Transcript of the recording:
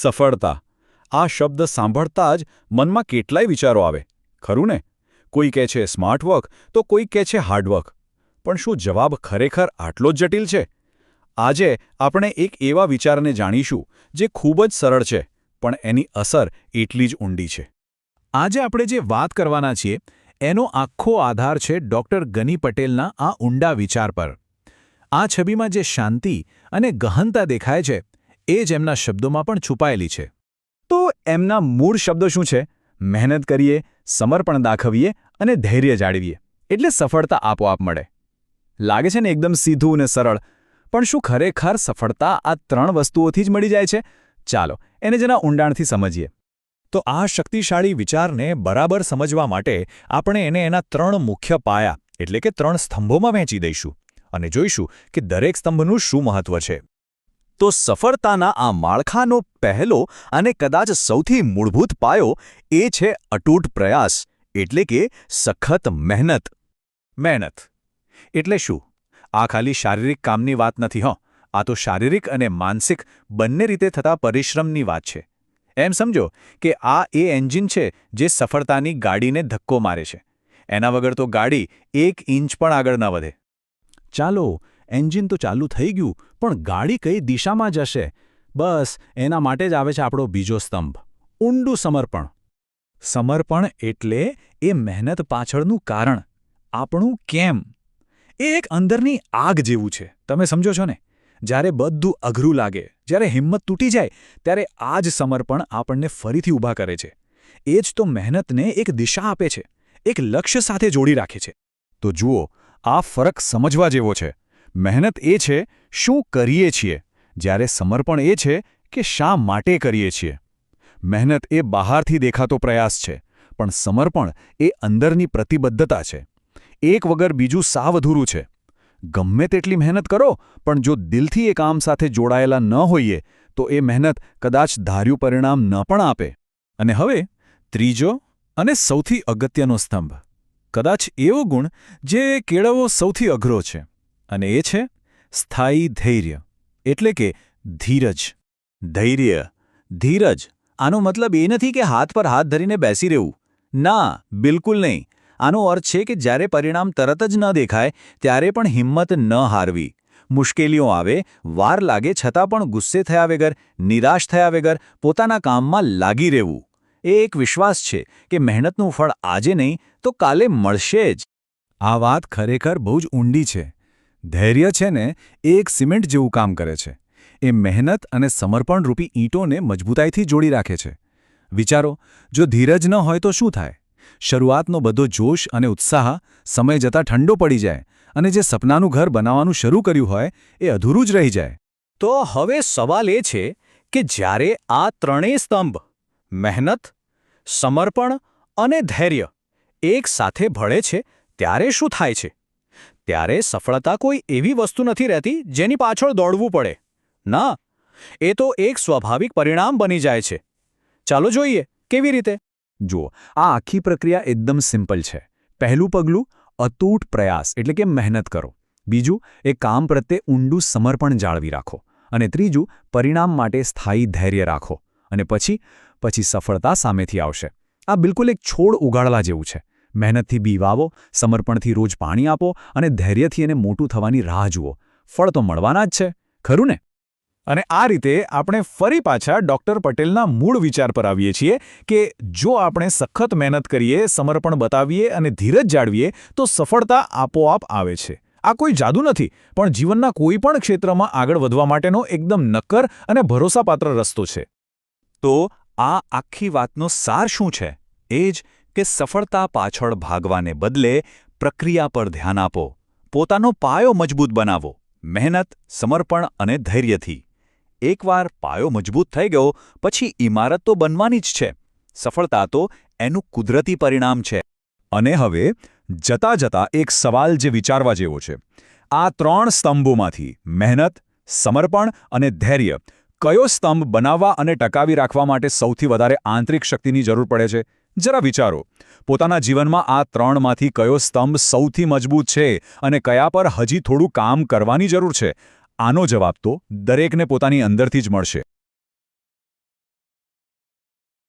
સફળતા આ શબ્દ સાંભળતા જ મનમાં કેટલાય વિચારો આવે, ખરું ને? કોઈ કહે છે સ્માર્ટ વર્ક તો કોઈ કહે છે હાર્ડવર્ક. પણ શું જવાબ ખરેખર આટલો જ જટિલ છે? આજે આપણે એક એવા વિચારને જાણીશું જે ખૂબ જ સરળ છે, પણ એની અસર એટલી જ ઊંડી છે. આજે આપણે જે વાત કરવાના છીએ એનો આખો આધાર છે ડૉક્ટર ગની પટેલના આ ઊંડા વિચાર પર. આ છબીમાં જે શાંતિ અને ગહનતા દેખાય છે એ જ એમના શબ્દોમાં પણ છુપાયેલી છે. તો એમના મૂળ શબ્દો શું છે? મહેનત કરીએ, સમર્પણ દાખવીએ અને ધૈર્ય જાળવીએ એટલે સફળતા આપોઆપ મળે. લાગે છે ને એકદમ સીધું અને સરળ, પણ શું ખરેખર સફળતા આ ત્રણ વસ્તુઓથી જ મળી જાય છે? ચાલો એને જરા ઊંડાણથી સમજીએ. તો આ શક્તિશાળી વિચારને બરાબર સમજવા માટે આપણે એને એના ત્રણ મુખ્ય પાયા એટલે કે ત્રણ સ્તંભોમાં વહેંચી દઈશું અને જોઈશું કે દરેક સ્તંભનું શું મહત્વ છે. તો સફળતાના આ માળખાનો પહેલો અને કદાચ સૌથી મૂળભૂત પાયો એ છે અતૂટ પ્રયાસ એટલે કે સખત મહેનત. મહેનત એટલે શું? આ ખાલી શારીરિક કામની વાત નથી. આ તો શારીરિક અને માનસિક બંને રીતે થતા પરિશ્રમની વાત છે. એમ સમજો કે આ એ એન્જિન છે જે સફળતાની ગાડીને ધક્કો મારે છે. એના વગર તો ગાડી 1 ઇંચ પણ આગળ ન વધે. ચાલો, એન્જિન તો ચાલુ થઈ ગયું, પણ ગાડી કઈ દિશામાં જશે? બસ એના માટે જ આવે છે આપણો બીજો સ્તંભ, ઊંડું સમર્પણ. સમર્પણ એટલે એ મહેનત પાછળનું કારણ, આપણું કેમ. એ એક અંદરની આગ જેવું છે, તમે સમજો છો ને? જ્યારે બધું અઘરું લાગે, જ્યારે હિંમત તૂટી જાય, ત્યારે આ જ સમર્પણ આપણને ફરીથી ઊભા કરે છે. એ જ તો મહેનતને એક દિશા આપે છે, એક લક્ષ્ય સાથે જોડી રાખે છે. તો જુઓ, આ ફરક સમજવા જેવો છે. મહેનત એ છે શું કરીએ છીએ, જ્યારે સમર્પણ એ છે કે શા માટે કરીએ છીએ. મહેનત એ બહારથી દેખાતો પ્રયાસ છે, પણ સમર્પણ એ અંદરની પ્રતિબદ્ધતા છે. એક વગર બીજું સાવ અધૂરું છે. ગમે તેટલી મહેનત કરો, પણ જો દિલથી એ કામ સાથે જોડાયેલા ન હોઈએ તો એ મહેનત કદાચ ધાર્યું પરિણામ ન પણ આપે. અને હવે ત્રીજો અને સૌથી અગત્યનો સ્તંભ, કદાચ એવો ગુણ જે કેળવવો સૌથી અઘરો છે, અને એ છે સ્થાયી ધૈર્ય એટલે કે ધીરજ. ધૈર્ય, ધીરજ, આનો મતલબ એ નથી કે હાથ પર હાથ ધરીને બેસી રહેવું. ના, બિલકુલ નહીં. આનો અર્થ છે કે જ્યારે પરિણામ તરત જ ન દેખાય ત્યારે પણ હિંમત ન હારવી. મુશ્કેલીઓ આવે, વાર લાગે, છતાં પણ ગુસ્સે થયા વગર, નિરાશ થયા વગર પોતાના કામમાં લાગી રહેવું. એ એક વિશ્વાસ છે કે મહેનતનું ફળ આજે નહીં તો કાલે મળશે જ. આ વાત ખરેખર બહુ જ ઊંડી છે. ધૈર્ય છે ને એ એક સિમેન્ટ જેવું કામ કરે છે. એ મહેનત અને સમર્પણરૂપી ઈંટોને મજબૂતાઈથી જોડી રાખે છે. વિચારો, જો ધીરજ ન હોય તો શું થાય? શરૂઆતનો બધો જોશ અને ઉત્સાહ સમય જતાં ઠંડો પડી જાય અને જે સપનાનું ઘર બનાવવાનું શરૂ કર્યું હોય એ અધૂરું જ રહી જાય. તો હવે સવાલ એ છે કે જ્યારે આ ત્રણેય સ્તંભ મહેનત, સમર્પણ અને ધૈર્ય એક સાથે ભળે છે ત્યારે શું થાય છે? ત્યારે સફળતા કોઈ એવી વસ્તુ નથી રહેતી જેની પાછળ દોડવું પડે. ના, એ તો એક સ્વાભાવિક પરિણામ બની જાય છે. ચાલો જોઈએ કેવી રીતે. જુઓ, આ આખી પ્રક્રિયા એકદમ સિમ્પલ છે. પહેલું પગલું અતૂટ પ્રયાસ એટલે કે મહેનત કરો. બીજું, એ કામ પ્રત્યે ઊંડું સમર્પણ જાળવી રાખો. અને ત્રીજું, પરિણામ માટે સ્થાયી ધૈર્ય રાખો. અને પછી સફળતા સામેથી આવશે. આ બિલકુલ એક છોડ ઉગાડવા જેવું છે. મહેનતથી બી વાવો, સમર્પણથી રોજ પાણી આપો અને ધૈર્યથી એને મોટું થવાની રાહ જુઓ. ફળ તો મળવાના જ છે, ખરું ને? અને આ રીતે આપણે ફરી પાછા ડૉક્ટર પટેલના મૂળ વિચાર પર આવીએ છીએ કે જો આપણે સખત મહેનત કરીએ, સમર્પણ બતાવીએ અને ધીરજ જાળવીએ તો સફળતા આપોઆપ આવે છે. આ કોઈ જાદુ નથી, પણ જીવનના કોઈ પણ ક્ષેત્રમાં આગળ વધવા માટેનો એકદમ નક્કર અને ભરોસાપાત્ર રસ્તો છે. તો આ આખી વાતનો સાર શું છે? એ જ કે સફળતા પાછળ ભાગવાને બદલે પ્રક્રિયા પર ધ્યાન આપો. પોતાનો પાયો મજબૂત બનાવો, મહેનત, સમર્પણ અને ધૈર્યથી. એકવાર પાયો મજબૂત થઈ ગયો પછી ઇમારત તો બનવાની જ છે. સફળતા તો એનું કુદરતી પરિણામ છે. અને હવે જતા એક સવાલ જે વિચારવા જેવો છે. આ ત્રણ સ્તંભોમાંથી મહેનત, સમર્પણ અને ધૈર્ય કયો સ્તંભ બનાવવા અને ટકાવી રાખવા માટે સૌથી વધારે આંતરિક શક્તિની જરૂર પડે છે? જરા વિચારો. પોતાના જીવનમાં આ ત્રણમાંથી કયો સ્તંભ સૌથી મજબૂત છે અને કયા પર હજી થોડું કામ કરવાની જરૂર છે? આનો જવાબ તો દરેકને પોતાની અંદરથી જ મળશે.